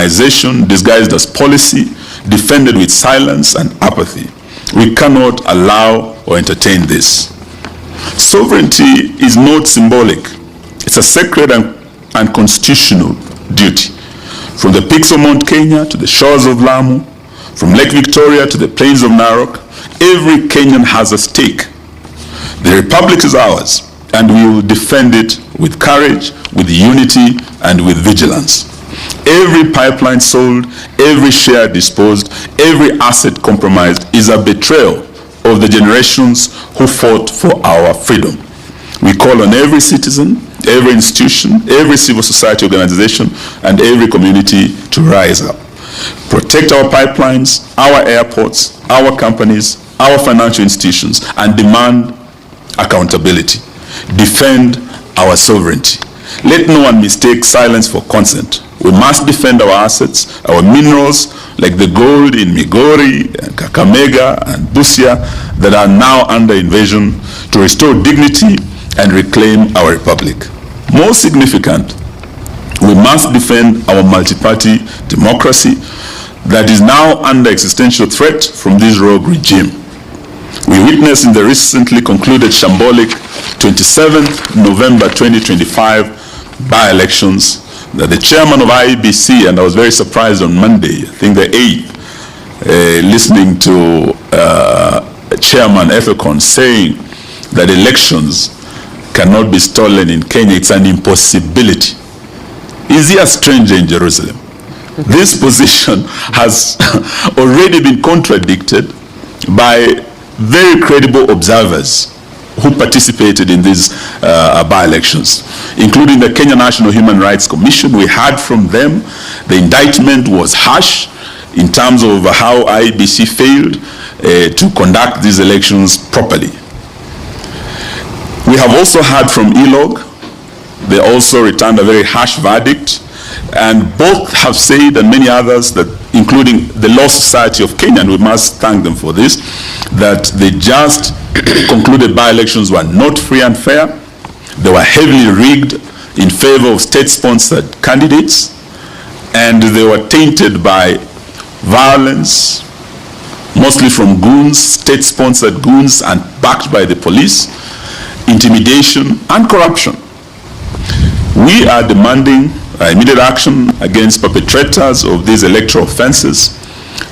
organization disguised as policy, defended with silence and apathy. We cannot allow or entertain this. Sovereignty is not symbolic. It's a sacred and constitutional duty. From the peaks of Mount Kenya to the shores of Lamu, from Lake Victoria to the plains of Narok, every Kenyan has a stake. The Republic is ours, and we will defend it with courage, with unity, and with vigilance. Every pipeline sold, every share disposed, every asset compromised is a betrayal of the generations who fought for our freedom. We call on every citizen, every institution, every civil society organization, and every community to rise up. Protect our pipelines, our airports, our companies, our financial institutions, and demand accountability. Defend our sovereignty. Let no one mistake silence for consent. We must defend our assets, our minerals, like the gold in Migori, and Kakamega, and Busia, that are now under invasion, to restore dignity and reclaim our republic. More significant, we must defend our multi-party democracy that is now under existential threat from this rogue regime. We witnessed in the recently concluded shambolic 27th November 2025 by-elections that the chairman of IEBC, and I was very surprised on Monday, I think the 8th, listening to Chairman Ethekon saying that elections cannot be stolen in Kenya. It's an impossibility. Is he a stranger in Jerusalem? This position has already been contradicted by very credible observers who participated in these by-elections, including the Kenya National Human Rights Commission. We heard from them. The indictment was harsh in terms of how IEBC failed to conduct these elections properly. We have also heard from ELOG. They also returned a very harsh verdict, and both have said, and many others, that including the Law Society of Kenya, and we must thank them for this, that the just concluded by-elections were not free and fair. They were heavily rigged in favor of state-sponsored candidates, and they were tainted by violence, mostly from goons, state-sponsored goons, and backed by the police, intimidation, and corruption. We are demanding immediate action against perpetrators of these electoral offenses,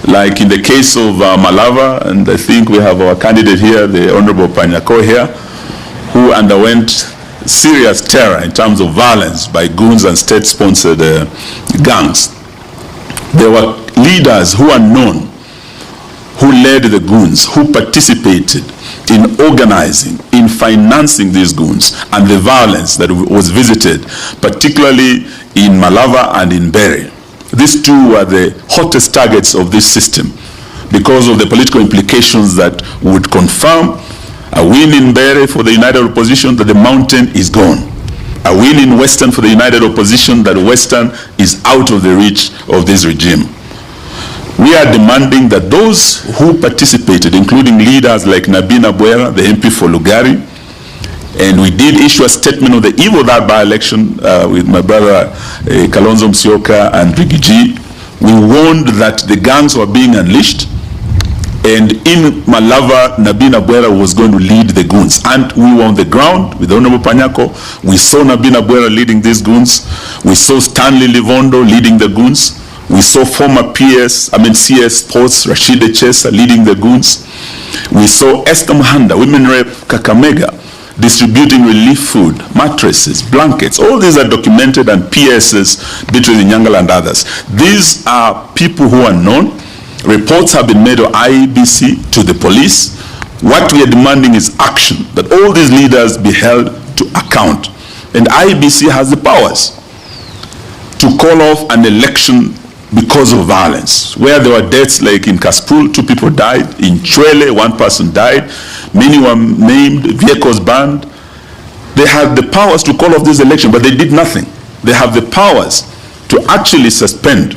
like in the case of Malava, and I think we have our candidate here, the Honorable Panyako here, who underwent serious terror in terms of violence by goons and state-sponsored gangs. There were leaders who are known, who led the goons, who participated in organizing, in financing these goons, and the violence that was visited, particularly in Malava and in Bere. These two were the hottest targets of this system because of the political implications that would confirm a win in Bere for the United Opposition, that the mountain is gone. A win in Western for the United Opposition, that Western is out of the reach of this regime. We are demanding that those who participated, including leaders like Nabina Bwera, the MP for Lugari, and we did issue a statement on the eve of that by-election with my brother Kalonzo Musyoka and Rigiji. We warned that the gangs were being unleashed, and in Malava, Nabina Bwera was going to lead the goons. And we were on the ground with Honorable Panyako. We saw Nabina Bwera leading these goons. We saw Stanley Livondo leading the goons. We saw former CS Sports, Rashida Chesa leading the goons. We saw Esther Muhanda, Women Rep Kakamega, distributing relief food, mattresses, blankets. All these are documented, and PSs, Beatrice Nyangala and others. These are people who are known. Reports have been made of IEBC to the police. What we are demanding is action, that all these leaders be held to account. And IEBC has the powers to call off an election because of violence, where there were deaths like in Kaspul, 2 people died, in Chwele, 1 person died, many were named, vehicles burned. They had the powers to call off this election, but they did nothing. They have the powers to actually suspend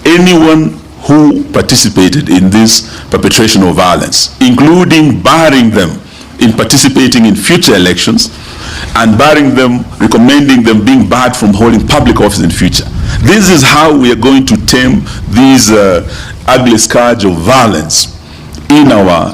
anyone who participated in this perpetration of violence, including barring them in participating in future elections, and barring them, recommending them being barred from holding public office in future. This is how we are going to tame these ugly scourge of violence in our